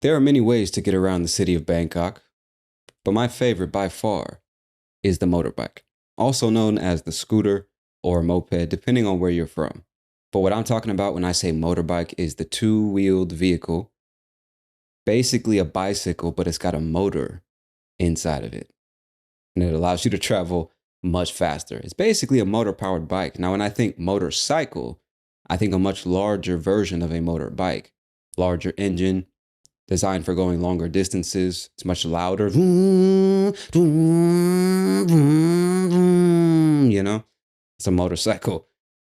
There are many ways to get around the city of Bangkok, but my favorite by far is the motorbike, also known as the scooter or moped, depending on where you're from. But what I'm talking about when I say motorbike is the two-wheeled vehicle, basically a bicycle, but it's got a motor inside of it. And it allows you to travel much faster. It's basically a motor powered bike. Now, when I think motorcycle, I think a much larger version of a motorbike, larger engine, designed for going longer distances. It's much louder. You know, it's a motorcycle.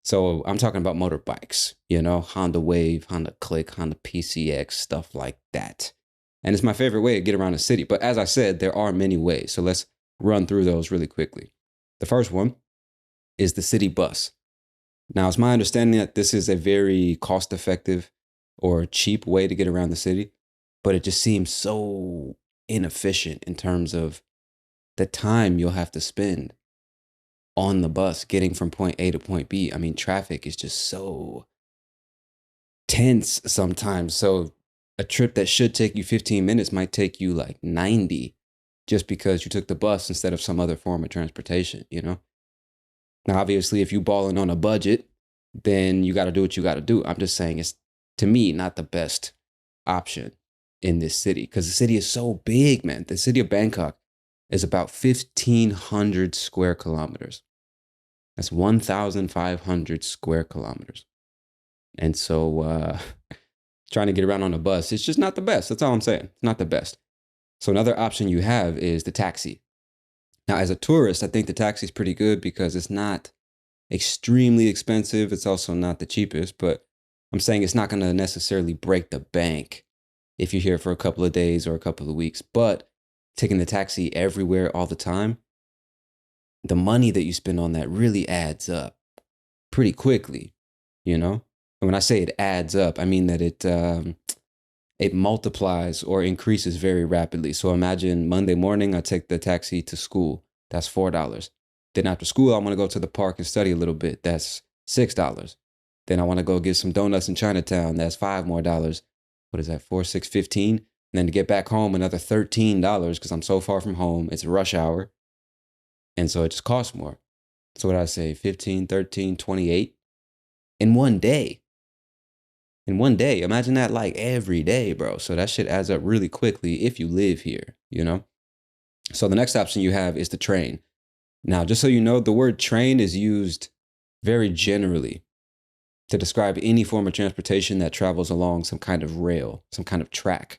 So I'm talking about motorbikes, Honda Wave, Honda Click, Honda PCX, stuff like that. And it's my favorite way to get around the city. But as I said, there are many ways. So let's run through those really quickly. The first one is the city bus. Now, it's my understanding that this is a very cost effective or cheap way to get around the city, but it just seems so inefficient in terms of the time you'll have to spend on the bus getting from point A to point B. I mean, traffic is just so tense sometimes. So a trip that should take you 15 minutes might take you like 90 just because you took the bus instead of some other form of transportation. Now, obviously, if you balling on a budget, then you got to do what you got to do. I'm just saying it's, to me, not the best option in this city because the city is so big, man. The city of Bangkok is about 1,500 square kilometers. That's 1,500 square kilometers. And so trying to get around on a bus, it's just not the best. That's all I'm saying. It's not the best. So another option you have is the taxi. Now, as a tourist, I think the taxi is pretty good because it's not extremely expensive. It's also not the cheapest, but I'm saying it's not going to necessarily break the bank if you're here for a couple of days or a couple of weeks. But taking the taxi everywhere all the time, the money that you spend on that really adds up pretty quickly, And when I say it adds up, I mean that it multiplies or increases very rapidly. So imagine Monday morning, I take the taxi to school. That's $4. Then after school, I want to go to the park and study a little bit. That's $6. Then I want to go get some donuts in Chinatown. That's $5 more. What is that? 4, 6, 15. And then to get back home, another $13 because I'm so far from home. It's rush hour. And so it just costs more. So what did I say? 15, 13, 28 in one day. In one day. Imagine that like every day, bro. So that shit adds up really quickly if you live here, So the next option you have is the train. Now, just so you know, the word train is used very generally to describe any form of transportation that travels along some kind of rail, some kind of track,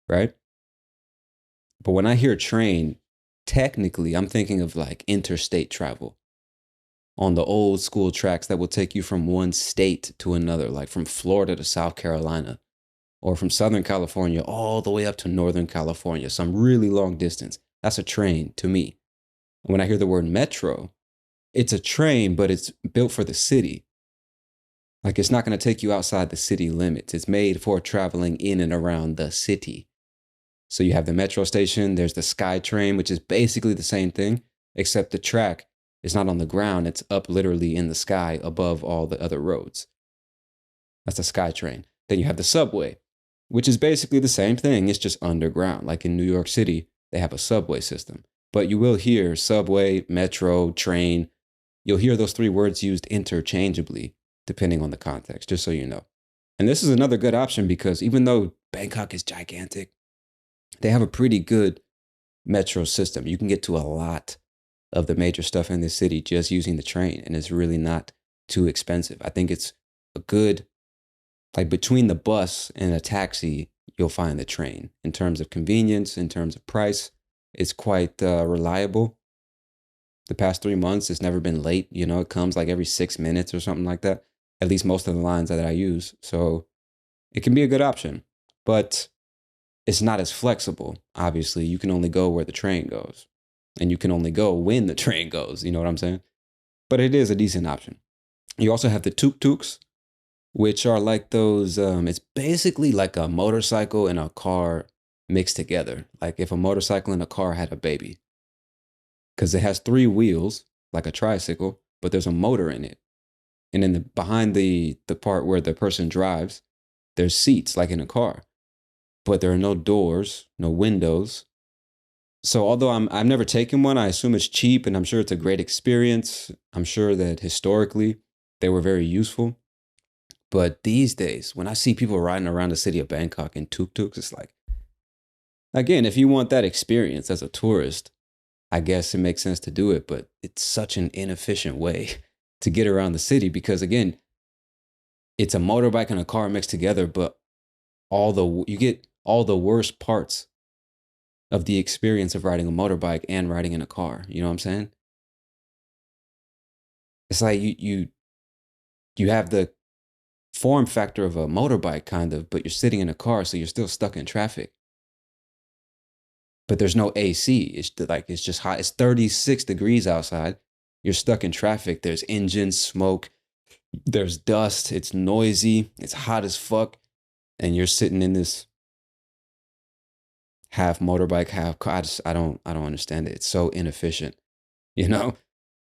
right? But when I hear train, technically, I'm thinking of like interstate travel on the old school tracks that will take you from one state to another, like from Florida to South Carolina, or from Southern California all the way up to Northern California, some really long distance. That's a train to me. When I hear the word metro, it's a train, but it's built for the city. Like it's not going to take you outside the city limits. It's made for traveling in and around the city. So you have the metro station, there's the sky train, which is basically the same thing, except the track is not on the ground. It's up literally in the sky above all the other roads. That's the sky train. Then you have the subway, which is basically the same thing. It's just underground. Like in New York City, they have a subway system. But you will hear subway, metro, train. You'll hear those three words used interchangeably, depending on the context, just so you know. And this is another good option because even though Bangkok is gigantic, they have a pretty good metro system. You can get to a lot of the major stuff in the city just using the train, and it's really not too expensive. I think it's a good, like between the bus and a taxi, you'll find the train. In terms of convenience, in terms of price, it's quite reliable. The past 3 months, it's never been late. It comes like every 6 minutes or something like that. At least most of the lines that I use. So it can be a good option, but it's not as flexible. Obviously, you can only go where the train goes, and you can only go when the train goes. You know what I'm saying? But it is a decent option. You also have the tuk-tuks, which are like those, it's basically like a motorcycle and a car mixed together. Like if a motorcycle and a car had a baby. Because it has 3 wheels, like a tricycle, but there's a motor in it. And in behind the part where the person drives, there's seats like in a car. but there are no doors, no windows. So although I've never taken one, I assume it's cheap and I'm sure it's a great experience. I'm sure that historically they were very useful. But these days, when I see people riding around the city of Bangkok in tuk-tuks, it's like, again, if you want that experience as a tourist, I guess it makes sense to do it, but it's such an inefficient way to get around the city because again, it's a motorbike and a car mixed together, but you get all the worst parts of the experience of riding a motorbike and riding in a car. You know what I'm saying? It's like you have the form factor of a motorbike kind of, but you're sitting in a car, so you're still stuck in traffic. But there's no AC. It's just hot. It's 36 degrees outside. You're stuck in traffic. There's engines, smoke, there's dust. It's noisy. It's hot as fuck. And you're sitting in this half motorbike, half car. I don't understand it. It's so inefficient. You know,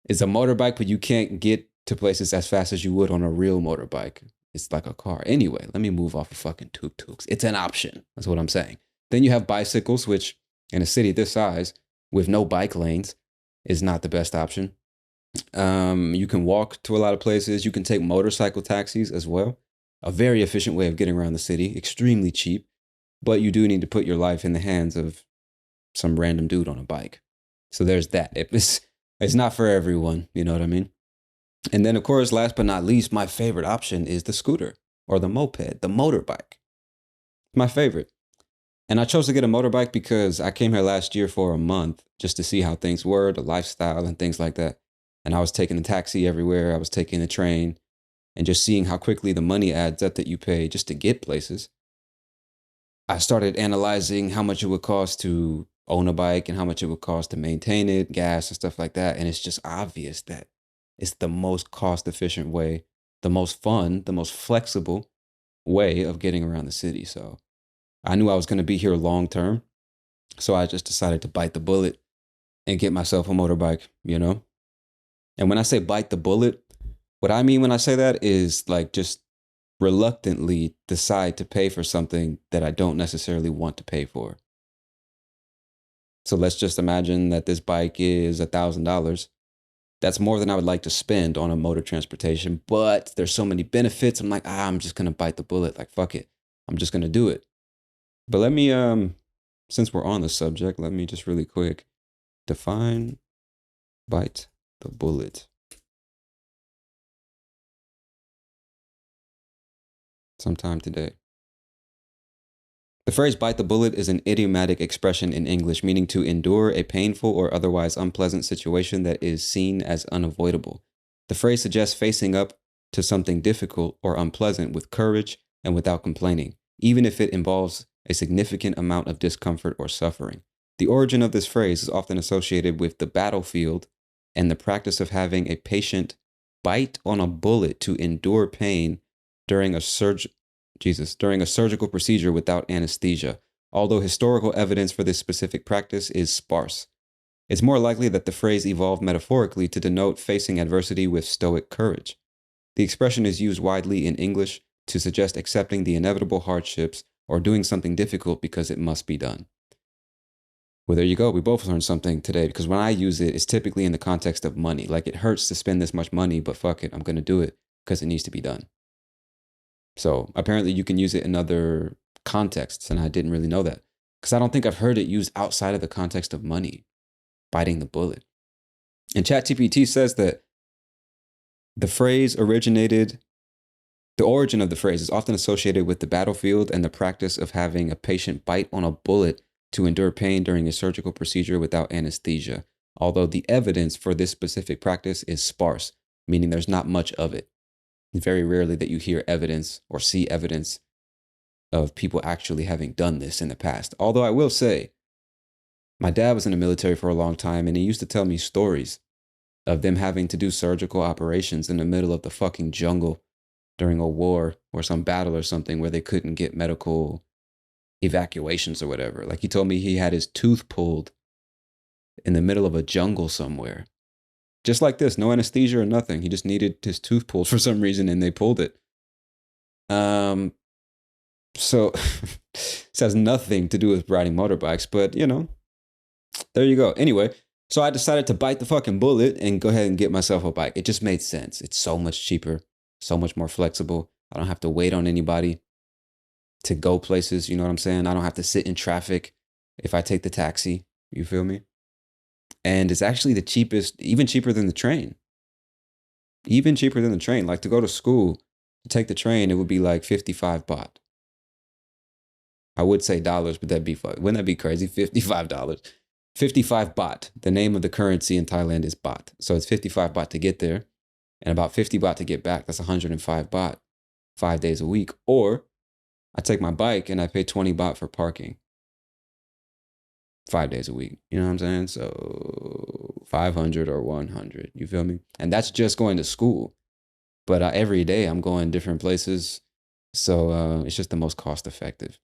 it's a motorbike, but you can't get to places as fast as you would on a real motorbike. It's like a car. Anyway, let me move off of fucking tuk-tuks. It's an option. That's what I'm saying. Then you have bicycles, which in a city this size with no bike lanes is not the best option. You can walk to a lot of places. You can take motorcycle taxis as well. A very efficient way of getting around the city, extremely cheap, but you do need to put your life in the hands of some random dude on a bike. So there's that. It's not for everyone, you know what I mean? And then of course, last but not least, my favorite option is the scooter or the moped, the motorbike. My favorite. And I chose to get a motorbike because I came here last year for a month just to see how things were, the lifestyle and things like that. And I was taking a taxi everywhere. I was taking the train and just seeing how quickly the money adds up that you pay just to get places. I started analyzing how much it would cost to own a bike and how much it would cost to maintain it, gas and stuff like that. And it's just obvious that it's the most cost efficient way, the most fun, the most flexible way of getting around the city. So I knew I was going to be here long term. So I just decided to bite the bullet and get myself a motorbike, you know? And when I say bite the bullet, what I mean when I say that is like just reluctantly decide to pay for something that I don't necessarily want to pay for. So let's just imagine that this bike is $1,000. That's more than I would like to spend on a motor transportation, but there's so many benefits. I'm like, I'm just going to bite the bullet. Like, fuck it. I'm just going to do it. But let me, since we're on the subject, let me just really quick define bite the bullet. Sometime today. The phrase bite the bullet is an idiomatic expression in English meaning to endure a painful or otherwise unpleasant situation that is seen as unavoidable. The phrase suggests facing up to something difficult or unpleasant with courage and without complaining, even if it involves a significant amount of discomfort or suffering. The origin of this phrase is often associated with the battlefield and the practice of having a patient bite on a bullet to endure pain during a surgical procedure without anesthesia, although historical evidence for this specific practice is sparse. It's more likely that the phrase evolved metaphorically to denote facing adversity with stoic courage. The expression is used widely in English to suggest accepting the inevitable hardships or doing something difficult because it must be done. Well, there you go. We both learned something today because when I use it, it's typically in the context of money. Like it hurts to spend this much money, but fuck it, I'm going to do it because it needs to be done. So apparently you can use it in other contexts, and I didn't really know that because I don't think I've heard it used outside of the context of money, biting the bullet. And ChatGPT says that the origin of the phrase is often associated with the battlefield and the practice of having a patient bite on a bullet to endure pain during a surgical procedure without anesthesia, although the evidence for this specific practice is sparse, meaning there's not much of it. Very rarely that you hear evidence or see evidence of people actually having done this in the past. Although I will say, my dad was in the military for a long time and he used to tell me stories of them having to do surgical operations in the middle of the fucking jungle during a war or some battle or something where they couldn't get medical evacuations or whatever. Like he told me he had his tooth pulled in the middle of a jungle somewhere. Just like this, no anesthesia or nothing. He just needed his tooth pulled for some reason and they pulled it. So this has nothing to do with riding motorbikes, but you know, there you go. Anyway, so I decided to bite the fucking bullet and go ahead and get myself a bike. It just made sense. It's so much cheaper, so much more flexible. I don't have to wait on anybody to go places. You know what I'm saying? I don't have to sit in traffic if I take the taxi. You feel me? And it's actually the cheapest, even cheaper than the train. Even cheaper than the train. Like to go to school, to take the train, it would be like 55 baht. I would say dollars, but that'd be fun. Wouldn't that be crazy? $55. 55 baht. The name of the currency in Thailand is baht. So it's 55 baht to get there and about 50 baht to get back. That's 105 baht, 5 days a week. Or I take my bike and I pay 20 baht for parking 5 days a week. You know what I'm saying? So 500 or 100. You feel me? And that's just going to school. But every day I'm going different places. So it's just the most cost effective.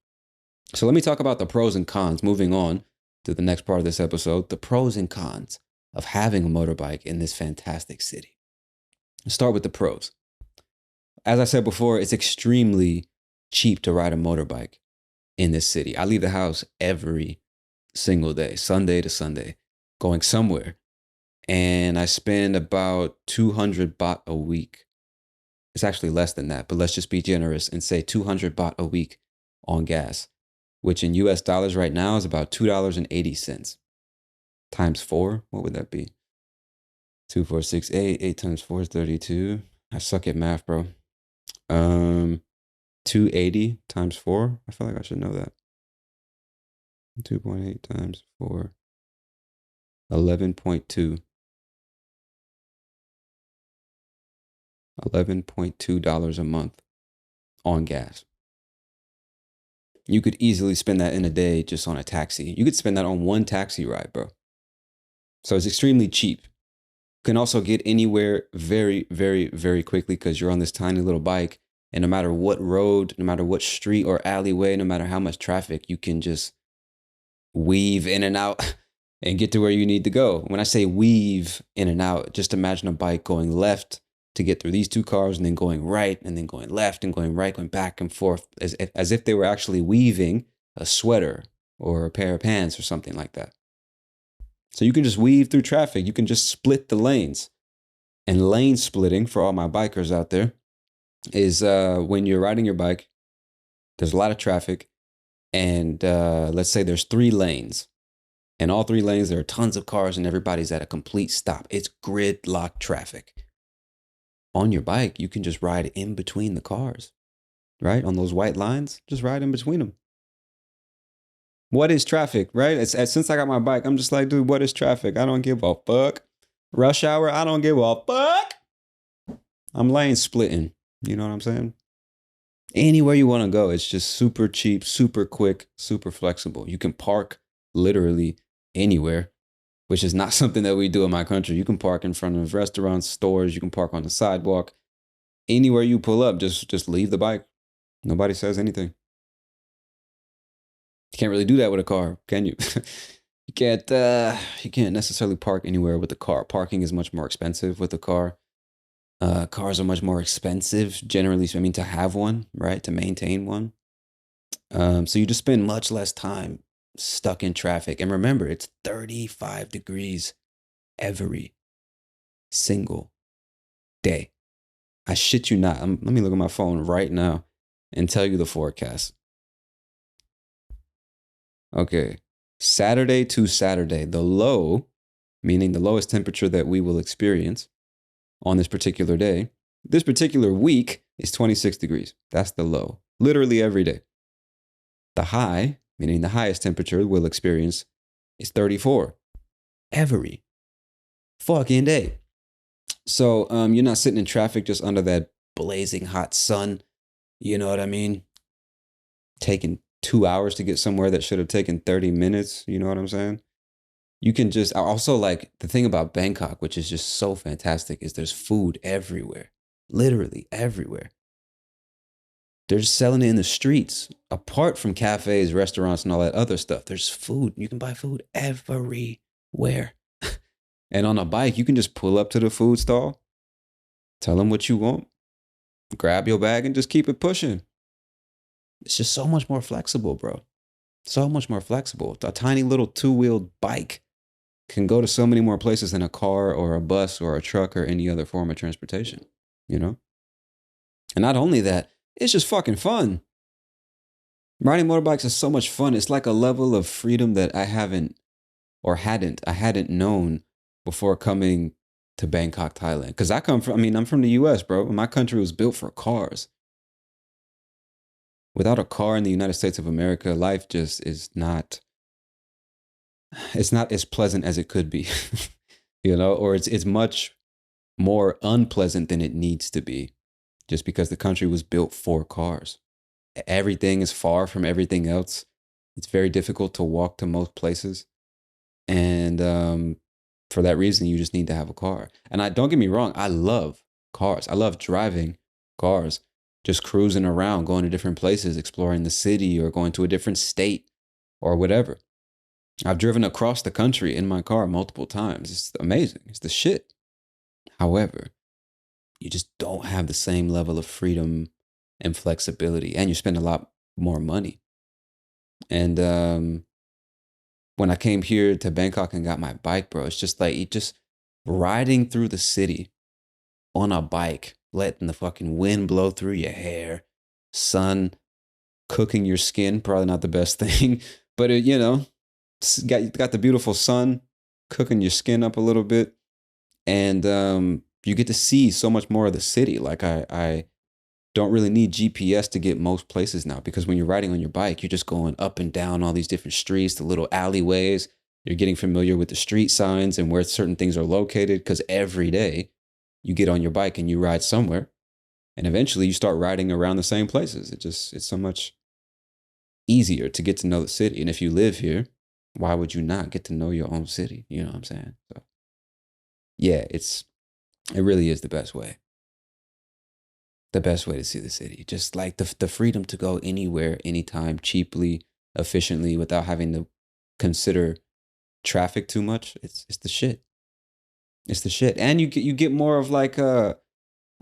So let me talk about the pros and cons. Moving on to the next part of this episode, the pros and cons of having a motorbike in this fantastic city. Let's start with the pros. As I said before, it's extremely cheap to ride a motorbike in this city. I leave the house every single day, Sunday to Sunday, going somewhere. And I spend about 200 baht a week. It's actually less than that, but let's just be generous and say 200 baht a week on gas, which in US dollars right now is about $2.80. Times 4, what would that be? 2, 4, 6, 8. 8 times 4 is 32. I suck at math, bro. 280 times 4. I feel like I should know that. 2.8 times 4. 11.2. $11.2 a month on gas. You could easily spend that in a day just on a taxi. You could spend that on one taxi ride, bro. So it's extremely cheap. You can also get anywhere very, very, very quickly because you're on this tiny little bike. And no matter what road, no matter what street or alleyway, no matter how much traffic, you can just weave in and out and get to where you need to go. When I say weave in and out, just imagine a bike going left to get through these two cars and then going right and then going left and going right, going back and forth as if they were actually weaving a sweater or a pair of pants or something like that. So you can just weave through traffic. You can just split the lanes. And lane splitting, for all my bikers out there, is when you're riding your bike, there's a lot of traffic, and let's say there's 3 lanes. And all 3 lanes, there are tons of cars and everybody's at a complete stop. It's gridlock traffic. On your bike, you can just ride in between the cars, right? On those white lines, just ride in between them. What is traffic, right? Since I got my bike, I'm just like, dude, what is traffic? I don't give a fuck. Rush hour, I don't give a fuck. I'm lane splitting. You know what I'm saying? Anywhere you want to go, it's just super cheap, super quick, super flexible. You can park literally anywhere, which is not something that we do in my country. You can park in front of restaurants, stores. You can park on the sidewalk. Anywhere you pull up, just leave the bike. Nobody says anything. You can't really do that with a car, can you? You can't necessarily park anywhere with a car. Parking is much more expensive with a car. Cars are much more expensive, generally. I mean, to have one, right? To maintain one. So you just spend much less time stuck in traffic. And remember, it's 35 degrees every single day. I shit you not. Let me look at my phone right now and tell you the forecast. Okay. Saturday to Saturday, the low, meaning the lowest temperature that we will experience on this particular day, this particular week is 26 degrees. That's the low, literally every day. The high, meaning the highest temperature we'll experience, is 34 every fucking day. So you're not sitting in traffic just under that blazing hot sun. You know what I mean? Taking 2 hours to get somewhere that should have taken 30 minutes. You know what I'm saying? You can just also, like, the thing about Bangkok, which is just so fantastic, is there's food everywhere, literally everywhere. They're just selling it in the streets, apart from cafes, restaurants, and all that other stuff. There's food. You can buy food everywhere. And on a bike, you can just pull up to the food stall, tell them what you want, grab your bag, and just keep it pushing. It's just so much more flexible, bro. So much more flexible. A tiny little two-wheeled bike can go to so many more places than a car or a bus or a truck or any other form of transportation, you know? And not only that, it's just fucking fun. Riding motorbikes is so much fun. It's like a level of freedom that I hadn't known before coming to Bangkok, Thailand. Cause I'm from the US, bro. My country was built for cars. Without a car in the United States of America, life just is not, it's not as pleasant as it could be, or it's much more unpleasant than it needs to be just because the country was built for cars. Everything is far from everything else. It's very difficult to walk to most places. And for that reason, you just need to have a car. And I don't get me wrong, I love cars. I love driving cars, just cruising around, going to different places, exploring the city or going to a different state or whatever. I've driven across the country in my car multiple times. It's amazing. It's the shit. However, you just don't have the same level of freedom and flexibility, and you spend a lot more money. And when I came here to Bangkok and got my bike, bro, it's just like riding through the city on a bike, letting the fucking wind blow through your hair, sun cooking your skin, probably not the best thing, but got the beautiful sun cooking your skin up a little bit, and you get to see so much more of the city. Like I don't really need GPS to get most places now, because when you're riding on your bike, you're just going up and down all these different streets, the little alleyways. You're getting familiar with the street signs and where certain things are located, because every day you get on your bike and you ride somewhere, and eventually you start riding around the same places. It's so much easier to get to know the city. And if you live here, why would you not get to know your own city? You know what I'm saying? So yeah, it really is the best way. The best way to see the city. Just like the freedom to go anywhere, anytime, cheaply, efficiently, without having to consider traffic too much. It's the shit. It's the shit. And you get more of like I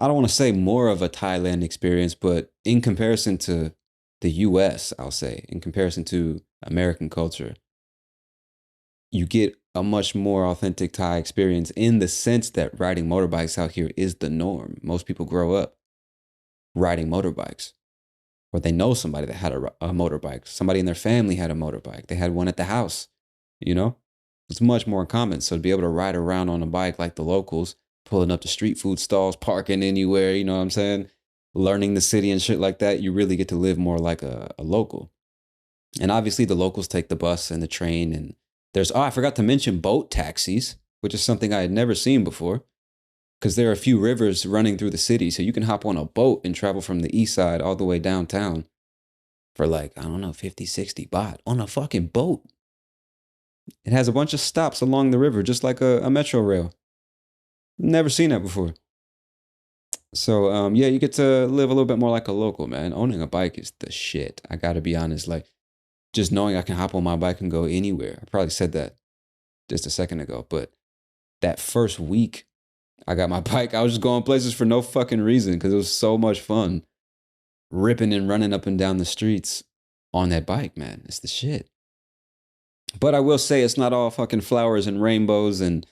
don't want to say more of a Thailand experience, but in comparison to the US, I'll say, in comparison to American culture, you get a much more authentic Thai experience, in the sense that riding motorbikes out here is the norm. Most people grow up riding motorbikes, or they know somebody that had a motorbike. Somebody in their family had a motorbike. They had one at the house, you know? It's much more common. So to be able to ride around on a bike like the locals, pulling up to street food stalls, parking anywhere, you know what I'm saying? Learning the city and shit like that, you really get to live more like a local. And obviously the locals take the bus and the train, and I forgot to mention boat taxis, which is something I had never seen before, because there are a few rivers running through the city. So you can hop on a boat and travel from the east side all the way downtown for like, I don't know, 50, 60 baht on a fucking boat. It has a bunch of stops along the river, just like a metro rail. Never seen that before. So yeah, you get to live a little bit more like a local, man. Owning a bike is the shit. I gotta be honest. Like, just knowing I can hop on my bike and go anywhere. I probably said that just a second ago, but that first week I got my bike, I was just going places for no fucking reason, because it was so much fun ripping and running up and down the streets on that bike, man. It's the shit. But I will say, it's not all fucking flowers and rainbows and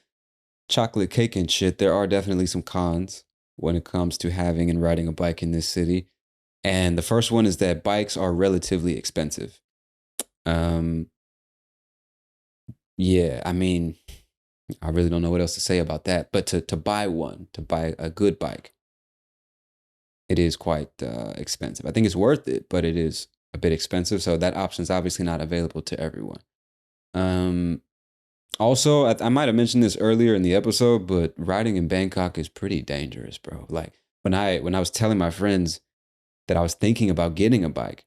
chocolate cake and shit. There are definitely some cons when it comes to having and riding a bike in this city. And the first one is that bikes are relatively expensive. Um, yeah, I mean, I really don't know what else to say about that. But to buy one, to buy a good bike, it is quite expensive. I think it's worth it, but it is a bit expensive. So that option is obviously not available to everyone. Also, I might have mentioned this earlier in the episode, but riding in Bangkok is pretty dangerous, bro. Like when I was telling my friends that I was thinking about getting a bike,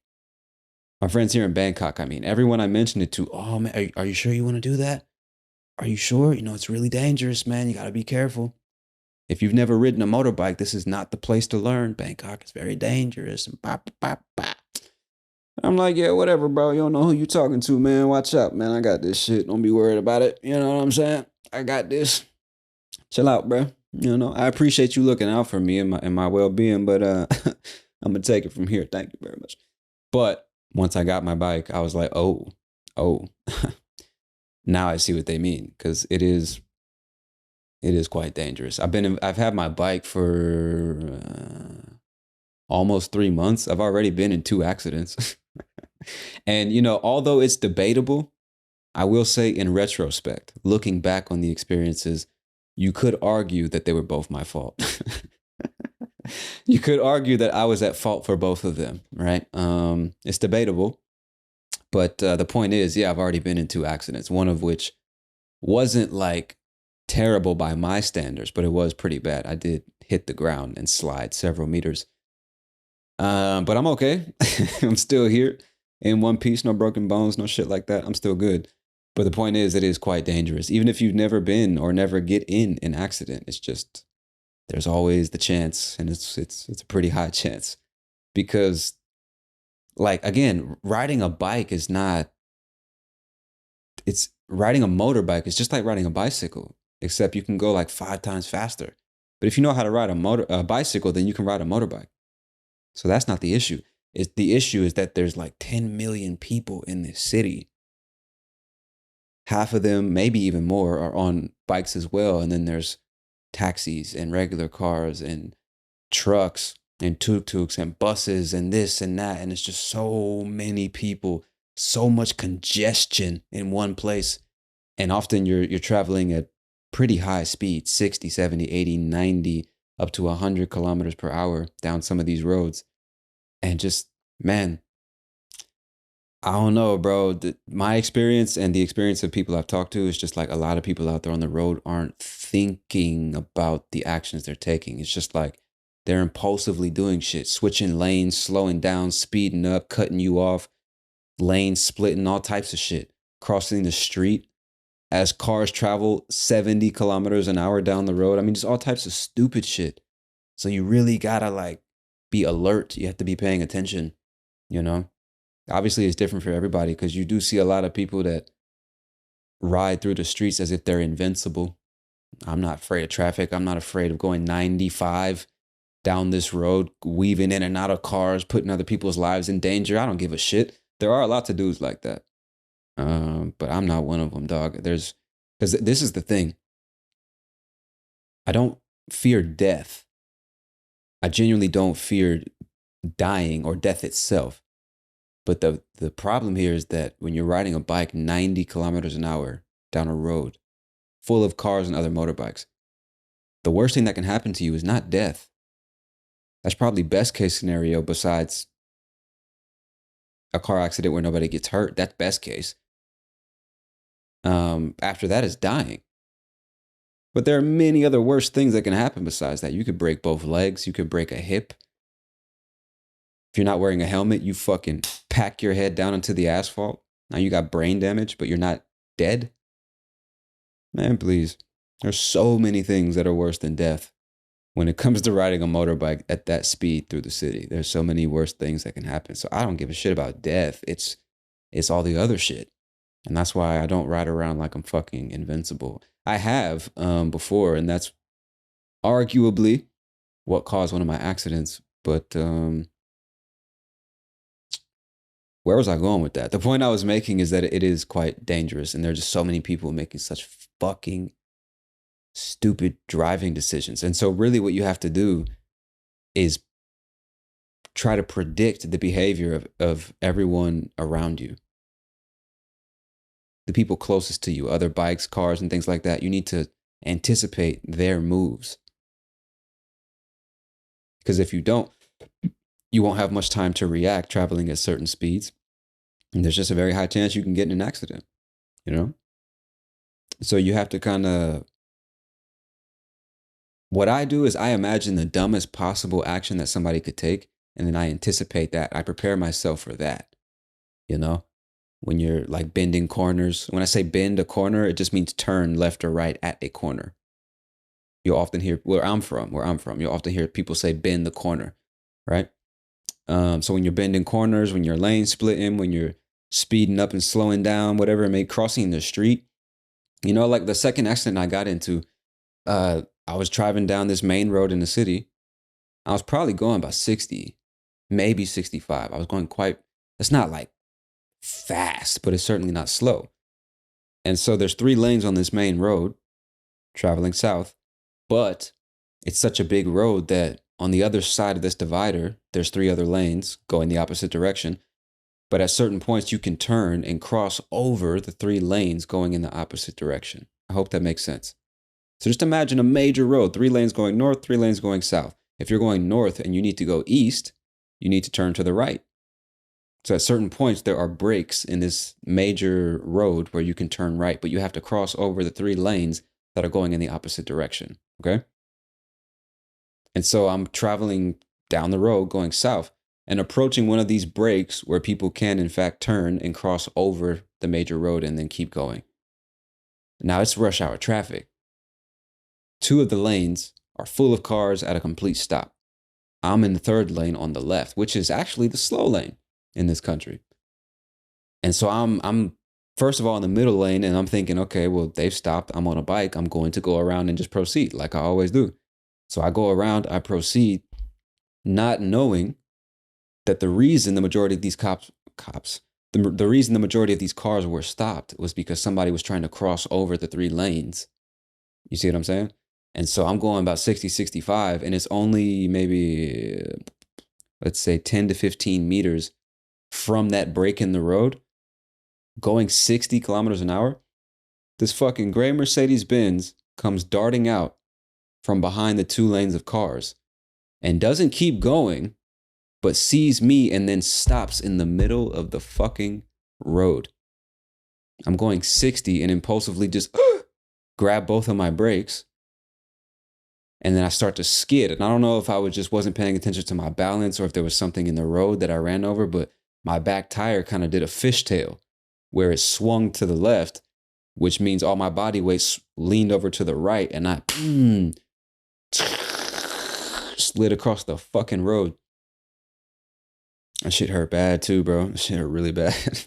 my friends here in Bangkok, I mean, everyone I mentioned it to, oh man, are you sure you want to do that? Are you sure? It's really dangerous, man. You got to be careful. If you've never ridden a motorbike, this is not the place to learn. Bangkok is very dangerous. And bop, bop, bop. I'm like, yeah, whatever, bro. You don't know who you talking to, man. Watch out, man. I got this shit. Don't be worried about it. You know what I'm saying? I got this. Chill out, bro. I appreciate you looking out for me and my well-being, but I'm gonna take it from here. Thank you very much. But once I got my bike, I was like, oh, now I see what they mean because it is quite dangerous. I've had my bike for almost 3 months. I've already been in 2 accidents. And, although it's debatable, I will say in retrospect, looking back on the experiences, you could argue that they were both my fault. You could argue that I was at fault for both of them, right? It's debatable. But the point is, yeah, I've already been in 2 accidents, one of which wasn't like terrible by my standards, but it was pretty bad. I did hit the ground and slide several meters. But I'm okay. I'm still here in one piece, no broken bones, no shit like that. I'm still good. But the point is, it is quite dangerous. Even if you've never been or never get in an accident, it's just there's always the chance, and it's a pretty high chance because, like, again, riding a bike is not. It's riding a motorbike is just like riding a bicycle, except you can go like 5 times faster. But if you know how to ride a bicycle, then you can ride a motorbike. So that's not the issue. The issue is that there's like 10 million people in this city. Half of them, maybe even more, are on bikes as well. And then there's taxis and regular cars and trucks and tuk-tuks and buses and this and that. And it's just so many people, so much congestion in one place. And often you're traveling at pretty high speed, 60, 70, 80, 90, up to 100 kilometers per hour down some of these roads. And just, man, I don't know, bro. My experience and the experience of people I've talked to is just like a lot of people out there on the road aren't thinking about the actions they're taking. It's just like they're impulsively doing shit, switching lanes, slowing down, speeding up, cutting you off, lanes splitting, all types of shit, crossing the street as cars travel 70 kilometers an hour down the road. I mean, just all types of stupid shit. So you really gotta like be alert. You have to be paying attention, you know? Obviously, it's different for everybody because you do see a lot of people that ride through the streets as if they're invincible. I'm not afraid of traffic. I'm not afraid of going 95 down this road, weaving in and out of cars, putting other people's lives in danger. I don't give a shit. There are lots of dudes like that. But I'm not one of them, dog. Because this is the thing. I don't fear death. I genuinely don't fear dying or death itself. But the problem here is that when you're riding a bike 90 kilometers an hour down a road full of cars and other motorbikes, the worst thing that can happen to you is not death. That's probably best case scenario besides a car accident where nobody gets hurt. That's best case. After that is dying. But there are many other worse things that can happen besides that. You could break both legs. You could break a hip. If you're not wearing a helmet, you fucking pack your head down into the asphalt. Now you got brain damage, but you're not dead. Man, please. There's so many things that are worse than death when it comes to riding a motorbike at that speed through the city. There's so many worse things that can happen. So I don't give a shit about death. It's all the other shit. And that's why I don't ride around like I'm fucking invincible. I have before, and that's arguably what caused one of my accidents. But where was I going with that? The point I was making is that it is quite dangerous, and there are just so many people making such fucking stupid driving decisions. And so really what you have to do is try to predict the behavior of everyone around you. The people closest to you, other bikes, cars, and things like that. You need to anticipate their moves. Because if you don't, you won't have much time to react traveling at certain speeds. And there's just a very high chance you can get in an accident, you know? So you have to kind of, what I do is I imagine the dumbest possible action that somebody could take. And then I anticipate that. I prepare myself for that, you know? When you're like bending corners. When I say bend a corner, it just means turn left or right at a corner. You'll often hear, where I'm from, you'll often hear people say bend the corner, right? So when you're bending corners, when you're lane splitting, when you're speeding up and slowing down, whatever it may, crossing the street, you know, like the second accident I got into, I was driving down this main road in the city. I was probably going about 60, maybe 65. I was going quite It's not like fast, but it's certainly not slow. And so there's 3 lanes on this main road traveling south, but it's such a big road that on the other side of this divider, there's 3 other lanes going the opposite direction. But at certain points, you can turn and cross over the 3 lanes going in the opposite direction. I hope that makes sense. So just imagine a major road, 3 lanes going north, 3 lanes going south. If you're going north and you need to go east, you need to turn to the right. So at certain points, there are breaks in this major road where you can turn right, but you have to cross over the 3 lanes that are going in the opposite direction. Okay. And so I'm traveling down the road going south and approaching one of these breaks where people can, in fact, turn and cross over the major road and then keep going. Now it's rush hour traffic. 2 of the lanes are full of cars at a complete stop. I'm in the 3rd lane on the left, which is actually the slow lane in this country. And so I'm first of all in the middle lane, and I'm thinking, okay, well, they've stopped. I'm on a bike. I'm going to go around and just proceed like I always do. So I go around, I proceed, not knowing that the reason the majority of these the reason the majority of these cars were stopped was because somebody was trying to cross over the 3 lanes. You see what I'm saying? And so I'm going about 60, 65, and it's only maybe, let's say 10 to 15 meters from that break in the road, going 60 kilometers an hour. This fucking gray Mercedes-Benz comes darting out from behind the 2 lanes of cars and doesn't keep going, but sees me and then stops in the middle of the fucking road. I'm going 60 and impulsively just grab both of my brakes. And then I start to skid. And I don't know if I wasn't paying attention to my balance or if there was something in the road that I ran over, but my back tire kind of did a fishtail where it swung to the left, which means all my body weight leaned over to the right, and I slid across the fucking road. That shit hurt bad too, bro. That shit hurt really bad.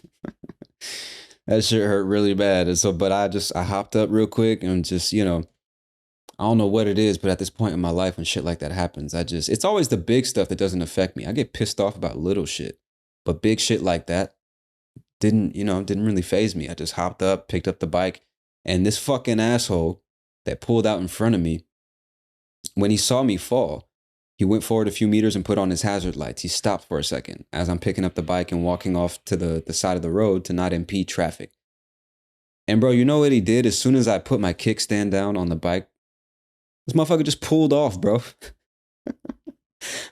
That shit hurt really bad. And so, but I hopped up real quick and just, I don't know what it is, but at this point in my life when shit like that happens, it's always the big stuff that doesn't affect me. I get pissed off about little shit, but big shit like that didn't really faze me. I just hopped up, picked up the bike, and this fucking asshole that pulled out in front of me, when he saw me fall, he went forward a few meters and put on his hazard lights. He stopped for a second as I'm picking up the bike and walking off to the side of the road to not impede traffic. And bro, you know what he did? As soon as I put my kickstand down on the bike, this motherfucker just pulled off, bro.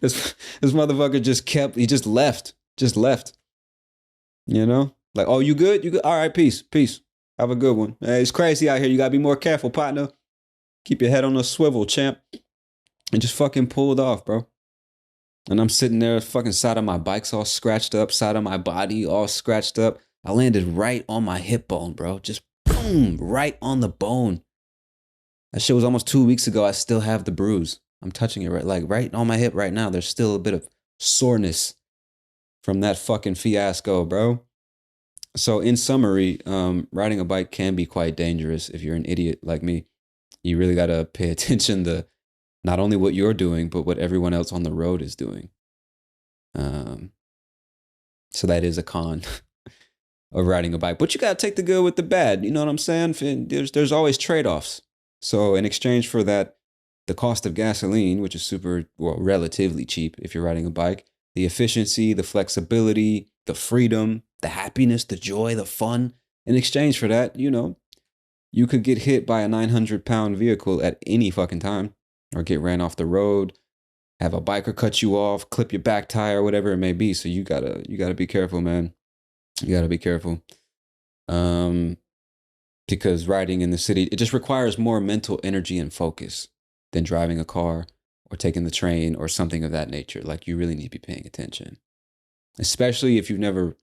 This motherfucker just left. Like, oh, you good? You good? All right, peace. Have a good one. Hey, it's crazy out here. You gotta be more careful, partner. Keep your head on a swivel, champ. And just fucking pulled off, bro. And I'm sitting there, fucking side of my bike's all scratched up, side of my body all scratched up. I landed right on my hip bone, bro. Just boom, right on the bone. That shit was almost 2 weeks ago. I still have the bruise. I'm touching it right on my hip right now. There's still a bit of soreness from that fucking fiasco, bro. So in summary, riding a bike can be quite dangerous if you're an idiot like me. You really got to pay attention to not only what you're doing, but what everyone else on the road is doing. So that is a con of riding a bike. But you got to take the good with the bad. You know what I'm saying? There's always trade-offs. So in exchange for that, the cost of gasoline, which is relatively cheap if you're riding a bike, the efficiency, the flexibility, the freedom, the happiness, the joy, the fun. In exchange for that, you could get hit by a 900-pound vehicle at any fucking time or get ran off the road, have a biker cut you off, clip your back tire, whatever it may be. So you gotta be careful, man. You gotta be careful. Because riding in the city, it just requires more mental energy and focus than driving a car or taking the train or something of that nature. Like, you really need to be paying attention, especially if you've never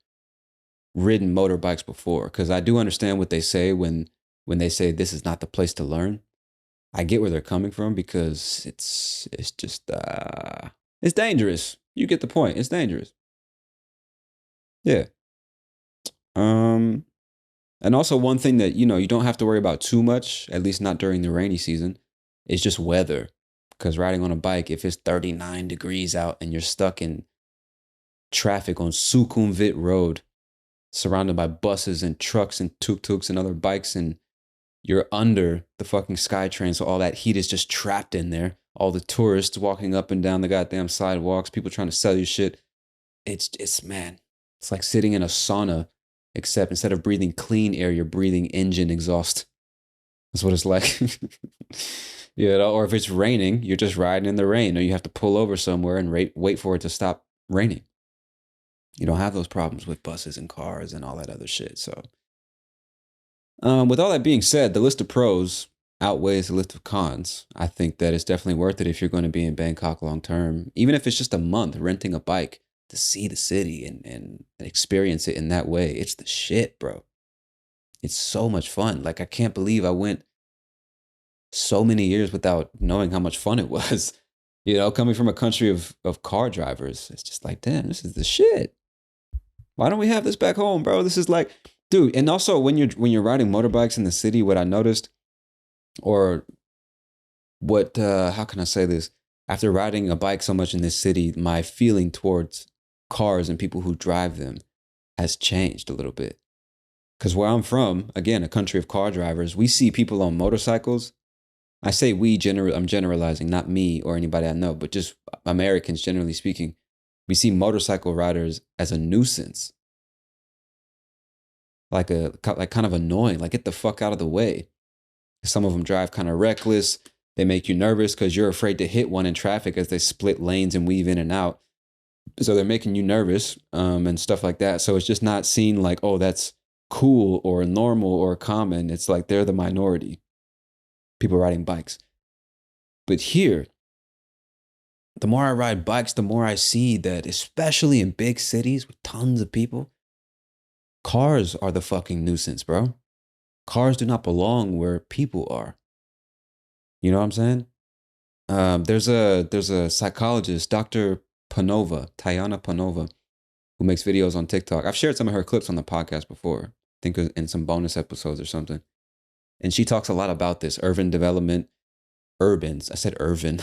ridden motorbikes before. Because I do understand what they say when they say this is not the place to learn. I get where they're coming from because it's just it's dangerous. You get the point. It's dangerous. Yeah. And also one thing that, you don't have to worry about too much, at least not during the rainy season, is just weather. Because riding on a bike, if it's 39 degrees out and you're stuck in traffic on Sukhumvit Road, surrounded by buses and trucks and tuk-tuks and other bikes, and you're under the fucking SkyTrain, so all that heat is just trapped in there. All the tourists walking up and down the goddamn sidewalks, people trying to sell you shit. It's man, it's like sitting in a sauna, except instead of breathing clean air, you're breathing engine exhaust. That's what it's like. Or if it's raining, you're just riding in the rain, or you have to pull over somewhere and wait for it to stop raining. You don't have those problems with buses and cars and all that other shit. So, with all that being said, the list of pros outweighs the list of cons. I think that it's definitely worth it if you're going to be in Bangkok long term, even if it's just a month, renting a bike to see the city and experience it in that way. It's the shit, bro. It's so much fun. Like, I can't believe I went so many years without knowing how much fun it was. Coming from a country of car drivers, it's just like, damn, this is the shit. Why don't we have this back home, bro? This is like, dude. And also, when you're riding motorbikes in the city, what I noticed, or what, how can I say this? After riding a bike so much in this city, my feeling towards cars and people who drive them has changed a little bit. Because where I'm from, again, a country of car drivers, we see people on motorcycles. I say I'm generalizing, not me or anybody I know, but just Americans, generally speaking. We see motorcycle riders as a nuisance. Like kind of annoying, like get the fuck out of the way. Some of them drive kind of reckless. They make you nervous because you're afraid to hit one in traffic as they split lanes and weave in and out. So they're making you nervous and stuff like that. So it's just not seen like, oh, that's cool or normal or common. It's like they're the minority. People riding bikes. But here, the more I ride bikes, the more I see that, especially in big cities with tons of people, cars are the fucking nuisance, bro. Cars do not belong where people are. You know what I'm saying? There's a psychologist, Dr. Tayana Panova, who makes videos on TikTok. I've shared some of her clips on the podcast before. I think in some bonus episodes or something. And she talks a lot about this urban development, I said urban,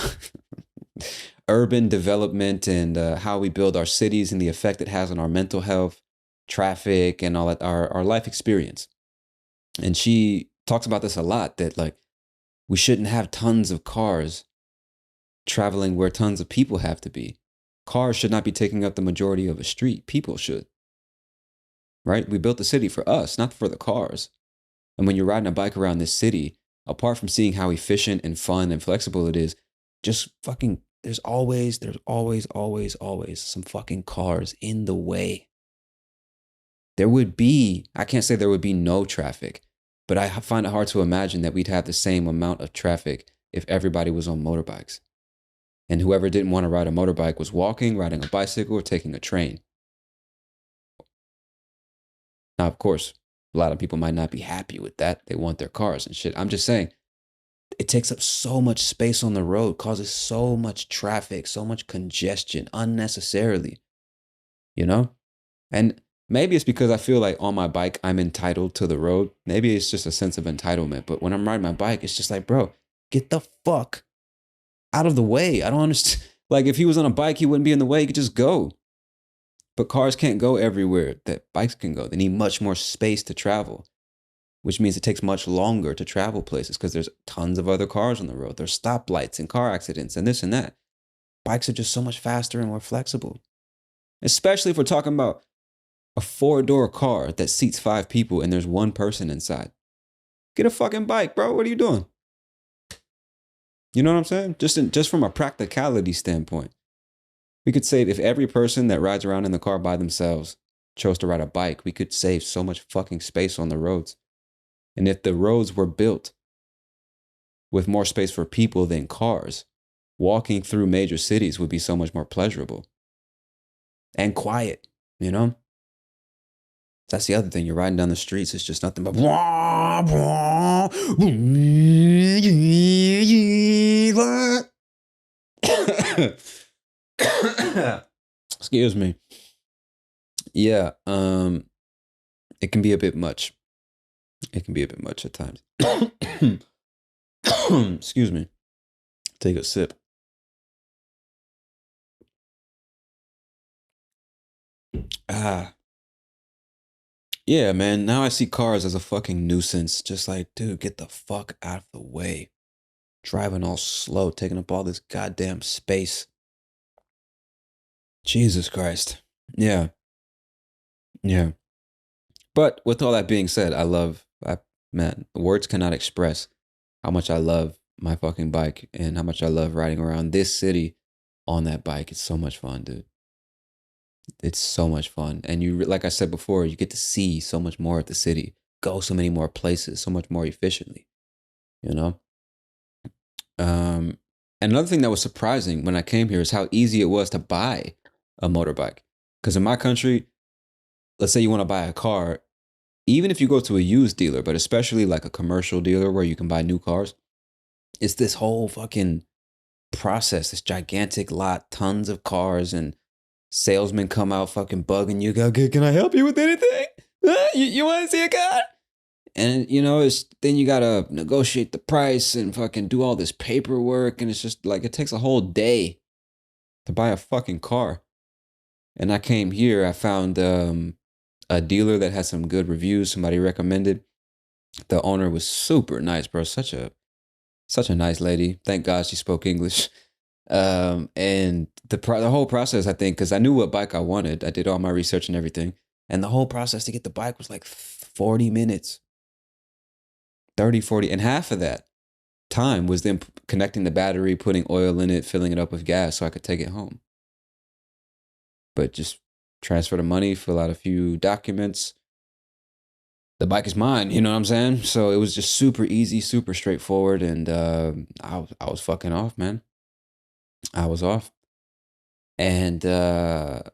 urban development and how we build our cities and the effect it has on our mental health, traffic, and all that, our life experience. And she talks about this a lot, that like we shouldn't have tons of cars traveling where tons of people have to be. Cars should not be taking up the majority of a street. People should. Right? We built the city for us, not for the cars. And when you're riding a bike around this city, apart from seeing how efficient and fun and flexible it is, just fucking, there's always some fucking cars in the way. I can't say there would be no traffic, but I find it hard to imagine that we'd have the same amount of traffic if everybody was on motorbikes. And whoever didn't want to ride a motorbike was walking, riding a bicycle, or taking a train. Now, of course, a lot of people might not be happy with that. They want their cars and shit. I'm just saying, it takes up so much space on the road, causes so much traffic, so much congestion unnecessarily, And maybe it's because I feel like on my bike, I'm entitled to the road. Maybe it's just a sense of entitlement. But when I'm riding my bike, it's just like, bro, get the fuck out of the way. I don't understand. Like, if he was on a bike, he wouldn't be in the way. He could just go. But cars can't go everywhere that bikes can go. They need much more space to travel, which means it takes much longer to travel places because there's tons of other cars on the road. There's stoplights and car accidents and this and that. Bikes are just so much faster and more flexible, especially if we're talking about a 4-door car that seats 5 people and there's one person inside. Get a fucking bike, bro. What are you doing? You know what I'm saying? Just from a practicality standpoint. We could save, if every person that rides around in the car by themselves chose to ride a bike, we could save so much fucking space on the roads. And if the roads were built with more space for people than cars, walking through major cities would be so much more pleasurable and quiet, That's the other thing. You're riding down the streets. It's just nothing but. Excuse me. Yeah. It can be a bit much. It can be a bit much at times. Excuse me. Take a sip. Ah, yeah, man. Now I see cars as a fucking nuisance. Just like, dude, get the fuck out of the way. Driving all slow, taking up all this goddamn space. Jesus Christ. Yeah, yeah. But with all that being said, man, words cannot express how much I love my fucking bike and how much I love riding around this city on that bike. It's so much fun, dude. It's so much fun. And like I said before, you get to see so much more of the city, go so many more places, so much more efficiently, you know? Um, and another thing that was surprising when I came here is how easy it was to buy a motorbike. Because in my country, let's say you want to buy a car, even if you go to a used dealer, but especially like a commercial dealer where you can buy new cars, it's this whole fucking process, this gigantic lot, tons of cars, and salesmen come out fucking bugging you. Go, can I help you with anything? You want to see a car? And it's then you gotta negotiate the price and fucking do all this paperwork, and it's just like it takes a whole day to buy a fucking car. And I came here, I found a dealer that had some good reviews. Somebody recommended. The owner was super nice, bro. Such a nice lady. Thank God she spoke English. And the whole process, I think, because I knew what bike I wanted, I did all my research and everything, and the whole process to get the bike was like 40 minutes, 30, 40, and half of that time was them connecting the battery, putting oil in it, filling it up with gas so I could take it home. But just transfer the money, fill out a few documents. The bike is mine, you know what I'm saying? So it was just super easy, super straightforward, and I was fucking off, man. I was off. And that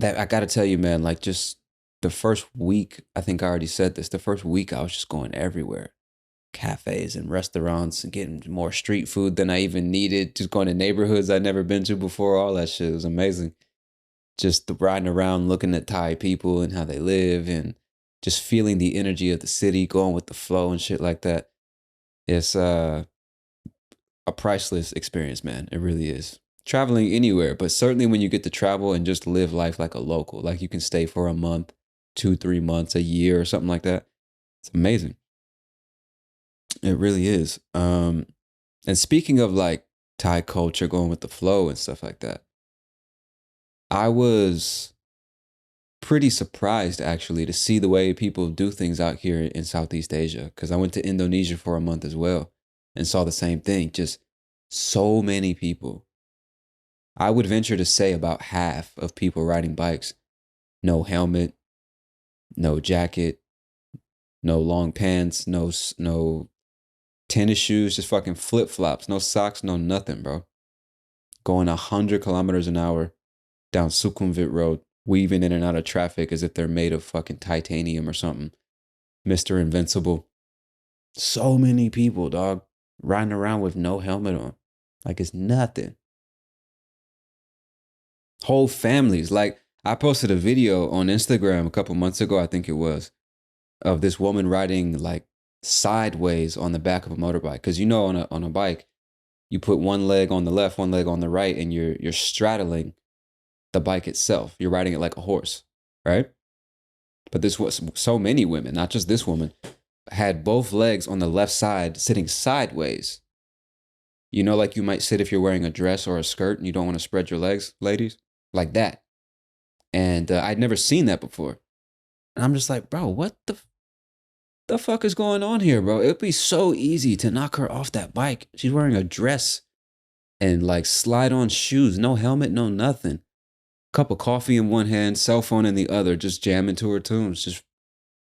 I gotta tell you, man, like just the first week, I think I already said this. The first week I was just going everywhere. Cafes and restaurants and getting more street food than I even needed. Just going to neighborhoods I'd never been to before. All that shit was amazing. Just riding around looking at Thai people and how they live and just feeling the energy of the city, going with the flow and shit like that. It's a priceless experience, man. It really is. Traveling anywhere, but certainly when you get to travel and just live life like a local, like you can stay for a month, 2, 3 months, a year, or something like that. It's amazing. It really is. And speaking of like Thai culture, going with the flow and stuff like that, I was pretty surprised actually to see the way people do things out here in Southeast Asia. Because I went to Indonesia for a month as well and saw the same thing. Just so many people. I would venture to say about half of people riding bikes, no helmet, no jacket, no long pants, no tennis shoes, just fucking flip flops, no socks, no nothing, bro. Going 100 kilometers an hour down Sukhumvit Road, weaving in and out of traffic as if they're made of fucking titanium or something. Mr. Invincible. So many people, dog, riding around with no helmet on. Like it's nothing. Whole families. Like I posted a video on Instagram a couple months ago, I think it was, of this woman riding like sideways on the back of a motorbike. Because on a bike, you put one leg on the left, one leg on the right, and you're straddling the bike itself. You're riding it like a horse, right? But this was so many women, not just this woman, had both legs on the left side sitting sideways. Like you might sit if you're wearing a dress or a skirt and you don't want to spread your legs, ladies, like that. And I'd never seen that before. And I'm just like, bro, what the fuck is going on here, bro? It'd be so easy to knock her off that bike. She's wearing a dress and like slide on shoes, no helmet, no nothing. Cup of coffee in one hand, cell phone in the other, just jamming to her tunes, just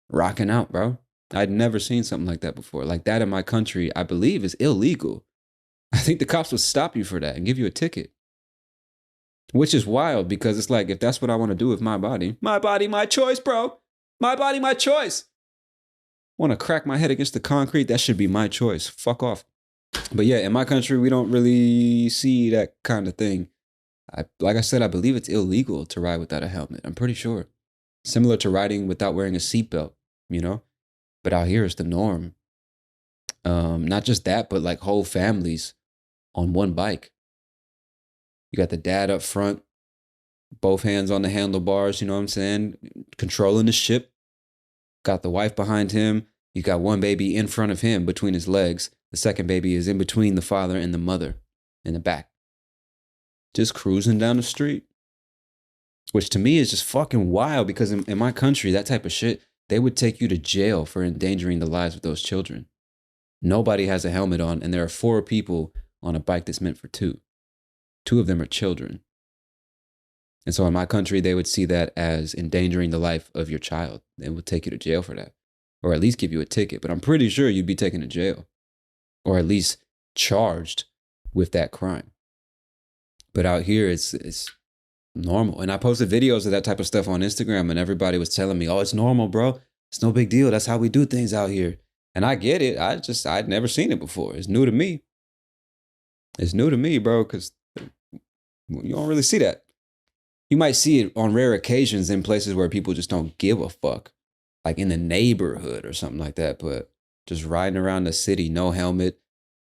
rocking out, bro. I'd never seen something like that before. Like that in my country, I believe is illegal. I think the cops would stop you for that and give you a ticket. Which is wild because it's like, if that's what I want to do with my body, my choice, bro. My body, my choice. Want to crack my head against the concrete? That should be my choice. Fuck off. But yeah, in my country, we don't really see that kind of thing. Like I said, I believe it's illegal to ride without a helmet. I'm pretty sure. Similar to riding without wearing a seatbelt, you know? But out here, it's the norm. Not just that, but like whole families on one bike. You got the dad up front, both hands on the handlebars, you know what I'm saying? Controlling the ship. Got the wife behind him. He's got one baby in front of him between his legs. The second baby is in between the father and the mother in the back. Just cruising down the street. Which to me is just fucking wild because in my country, that type of shit, they would take you to jail for endangering the lives of those children. Nobody has a helmet on, and there are 4 people on a bike that's meant for 2. 2 of them are children. And so in my country, they would see that as endangering the life of your child. They would take you to jail for that, or at least give you a ticket. But I'm pretty sure you'd be taken to jail, or at least charged with that crime. But out here, it's normal. And I posted videos of that type of stuff on Instagram, and everybody was telling me, "Oh, it's normal, bro. It's no big deal. That's how we do things out here." And I get it. I'd never seen it before. It's new to me. It's new to me, bro, because you don't really see that. You might see it on rare occasions in places where people just don't give a fuck, like in the neighborhood or something like that. But just riding around the city, no helmet,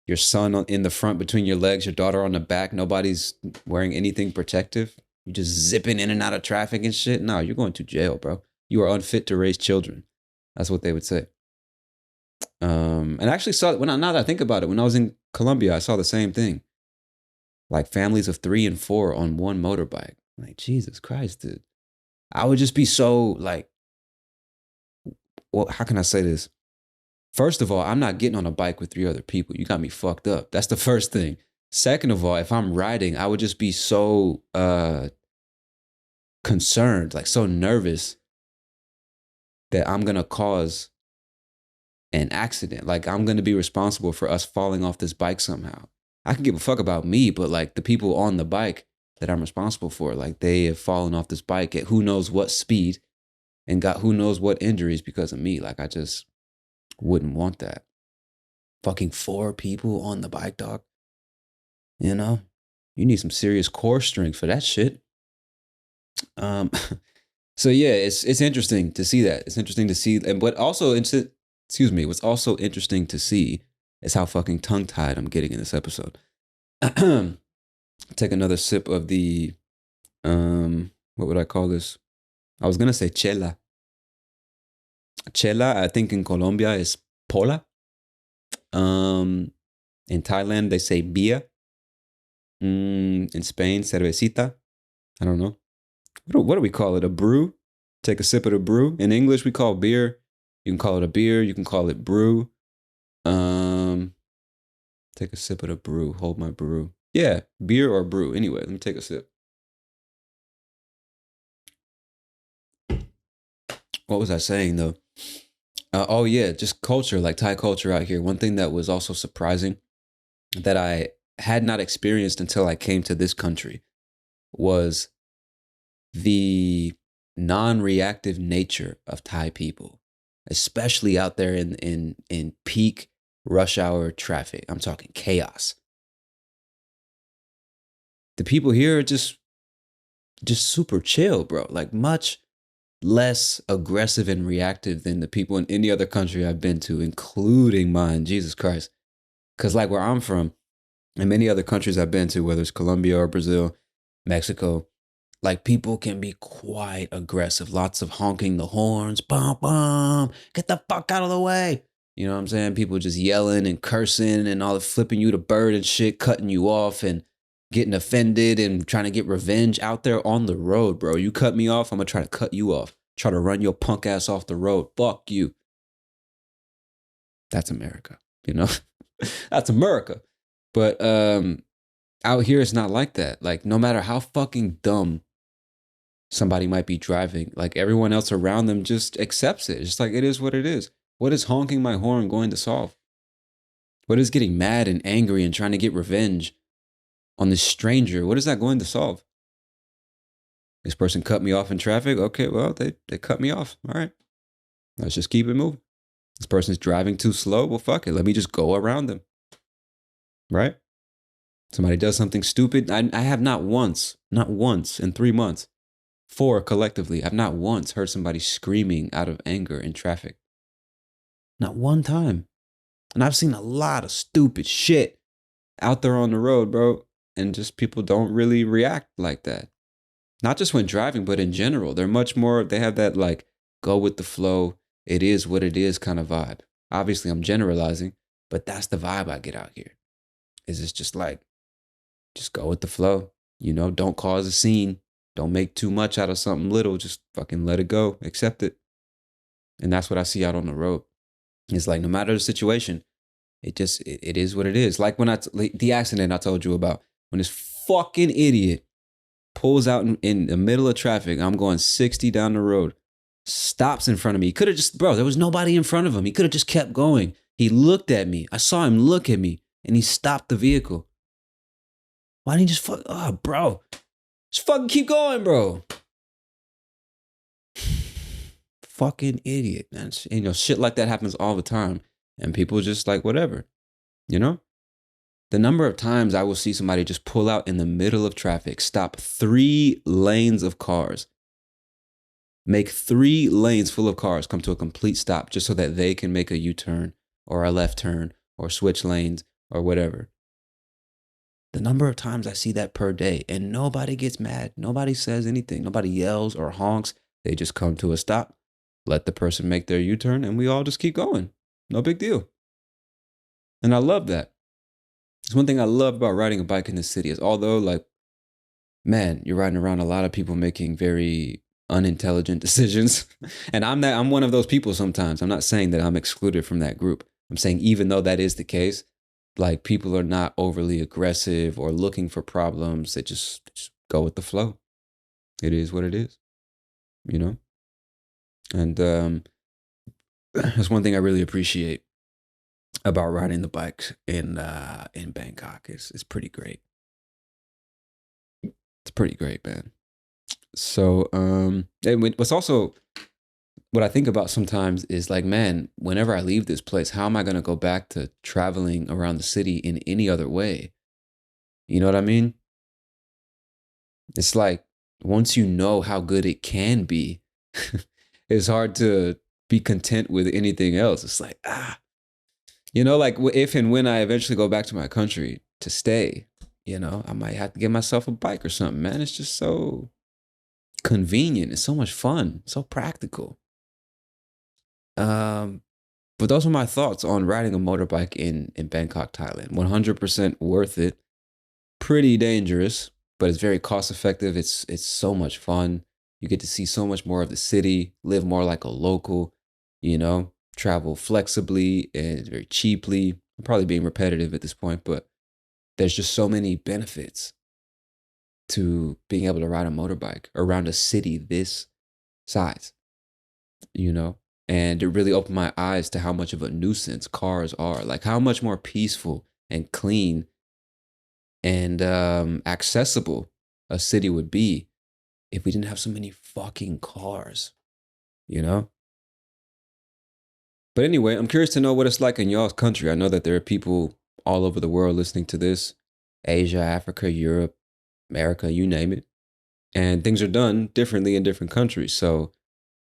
your son in the front between your legs, your daughter on the back, nobody's wearing anything protective. You just zipping in and out of traffic and shit. No, you're going to jail, bro. You are unfit to raise children. That's what they would say. And I actually saw now that I think about it, when I was in Colombia, I saw the same thing. Like families of 3 and 4 on one motorbike. Like, Jesus Christ, dude. I would just be so like, well, how can I say this? First of all, I'm not getting on a bike with 3 other people. You got me fucked up. That's the first thing. Second of all, if I'm riding, I would just be so concerned, like so nervous that I'm going to cause an accident. Like I'm going to be responsible for us falling off this bike somehow. I can give a fuck about me, but like the people on the bike that I'm responsible for, like they have fallen off this bike at who knows what speed and got who knows what injuries because of me. Like I just wouldn't want that. Fucking 4 people on the bike, dog. You know, you need some serious core strength for that shit. So yeah, it's interesting to see that. It's interesting to see, and what's also interesting to see is how fucking tongue-tied I'm getting in this episode. Take another sip of the what would I call this? I was gonna say chela. Chela, I think in Colombia is pola. In Thailand they say bia. In Spain, cervecita. I don't know. What do we call it? A brew? Take a sip of the brew. In English, we call beer. You can call it a beer. You can call it brew. Take a sip of the brew. Hold my brew. Yeah, beer or brew. Anyway, let me take a sip. What was I saying though? Oh yeah, just culture, like Thai culture out here. One thing that was also surprising that I had not experienced until I came to this country was the non-reactive nature of Thai people, especially out there in peak rush hour traffic. I'm talking chaos. The people here are just super chill, bro. Like much less aggressive and reactive than the people in any other country I've been to, including mine. Jesus Christ. Because like where I'm from, and many other countries I've been to, whether it's Colombia or Brazil, Mexico, like people can be quite aggressive. Lots of honking the horns. Bum, bum. Get the fuck out of the way. You know what I'm saying? People just yelling and cursing and all the flipping you the bird and shit, cutting you off and getting offended and trying to get revenge out there on the road, bro. You cut me off, I'm going to try to cut you off. Try to run your punk ass off the road. Fuck you. That's America, you know? That's America. But out here, it's not like that. Like, no matter how fucking dumb somebody might be driving, like everyone else around them just accepts it. It's just like, it is what it is. What is honking my horn going to solve? What is getting mad and angry and trying to get revenge on this stranger? What is that going to solve? This person cut me off in traffic. Okay, well, they cut me off. All right. Let's just keep it moving. This person's driving too slow. Well, fuck it. Let me just go around them. Right? Somebody does something stupid. I have not once in 3 months, 4 collectively, I've not once heard somebody screaming out of anger in traffic. Not one time. And I've seen a lot of stupid shit out there on the road, bro. And just people don't really react like that. Not just when driving, but in general. They're much more, they have that like go with the flow. It is what it is kind of vibe. Obviously, I'm generalizing, but that's the vibe I get out here. Is it's just like, just go with the flow. Don't cause a scene. Don't make too much out of something little. Just fucking let it go. Accept it. And that's what I see out on the road. It's like no matter the situation, it is what it is. Like when like the accident I told you about, when this fucking idiot pulls out in the middle of traffic. I'm going 60 down the road, stops in front of me. He could have just, bro, there was nobody in front of him. He could have just kept going. He looked at me. I saw him look at me and he stopped the vehicle. Why didn't he just bro, just fucking keep going, bro. Fucking idiot, man. Shit like that happens all the time. And people just like, whatever, The number of times I will see somebody just pull out in the middle of traffic, stop 3 lanes of cars, make 3 lanes full of cars come to a complete stop just so that they can make a U-turn or a left turn or switch lanes or whatever. The number of times I see that per day and nobody gets mad. Nobody says anything. Nobody yells or honks. They just come to a stop, let the person make their U-turn, and we all just keep going. No big deal. And I love that. It's one thing I love about riding a bike in the city is although like, man, you're riding around a lot of people making very unintelligent decisions. And I'm one of those people sometimes. I'm not saying that I'm excluded from that group. I'm saying even though that is the case, like people are not overly aggressive or looking for problems. They just go with the flow. It is what it is, And that's one thing I really appreciate about riding the bike in Bangkok. It's pretty great. It's pretty great, man. So, and what's also what I think about sometimes is like, man, whenever I leave this place, how am I going to go back to traveling around the city in any other way? You know what I mean? It's like, once you know how good it can be, it's hard to be content with anything else. It's like, like if and when I eventually go back to my country to stay, I might have to get myself a bike or something, man. It's just so convenient. It's so much fun, so practical. But those are my thoughts on riding a motorbike in Bangkok, Thailand. 100% worth it. Pretty dangerous, but it's very cost effective. It's so much fun. You get to see so much more of the city, live more like a local, travel flexibly and very cheaply. I'm probably being repetitive at this point, but there's just so many benefits to being able to ride a motorbike around a city this size, And it really opened my eyes to how much of a nuisance cars are, like how much more peaceful and clean and accessible a city would be if we didn't have so many fucking cars, But anyway, I'm curious to know what it's like in y'all's country. I know that there are people all over the world listening to this, Asia, Africa, Europe, America, you name it. And things are done differently in different countries. So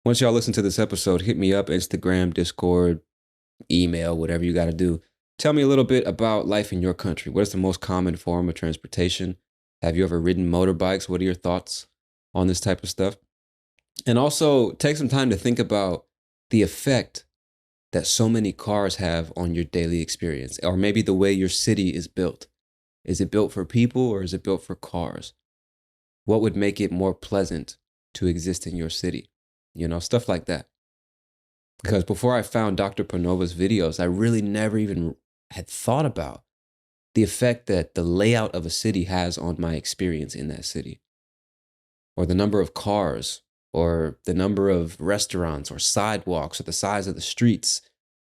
once y'all listen to this episode, hit me up, Instagram, Discord, email, whatever you got to do. Tell me a little bit about life in your country. What is the most common form of transportation? Have you ever ridden motorbikes? What are your thoughts on this type of stuff? And also take some time to think about the effect that so many cars have on your daily experience, or maybe the way your city is built. Is it built for people or is it built for cars? What would make it more pleasant to exist in your city? Stuff like that. Because before I found Dr. Panova's videos, I really never even had thought about the effect that the layout of a city has on my experience in that city, or the number of cars, or the number of restaurants or sidewalks, or the size of the streets.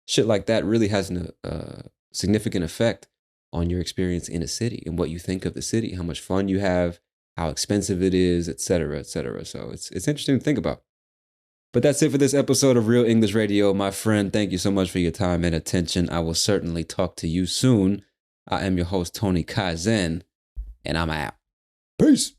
Shit like that really has a significant effect on your experience in a city and what you think of the city, how much fun you have, how expensive it is, et cetera, et cetera. So it's interesting to think about. But that's it for this episode of Real English Radio. My friend, thank you so much for your time and attention. I will certainly talk to you soon. I am your host, Tony Kaizen, and I'm out. Peace.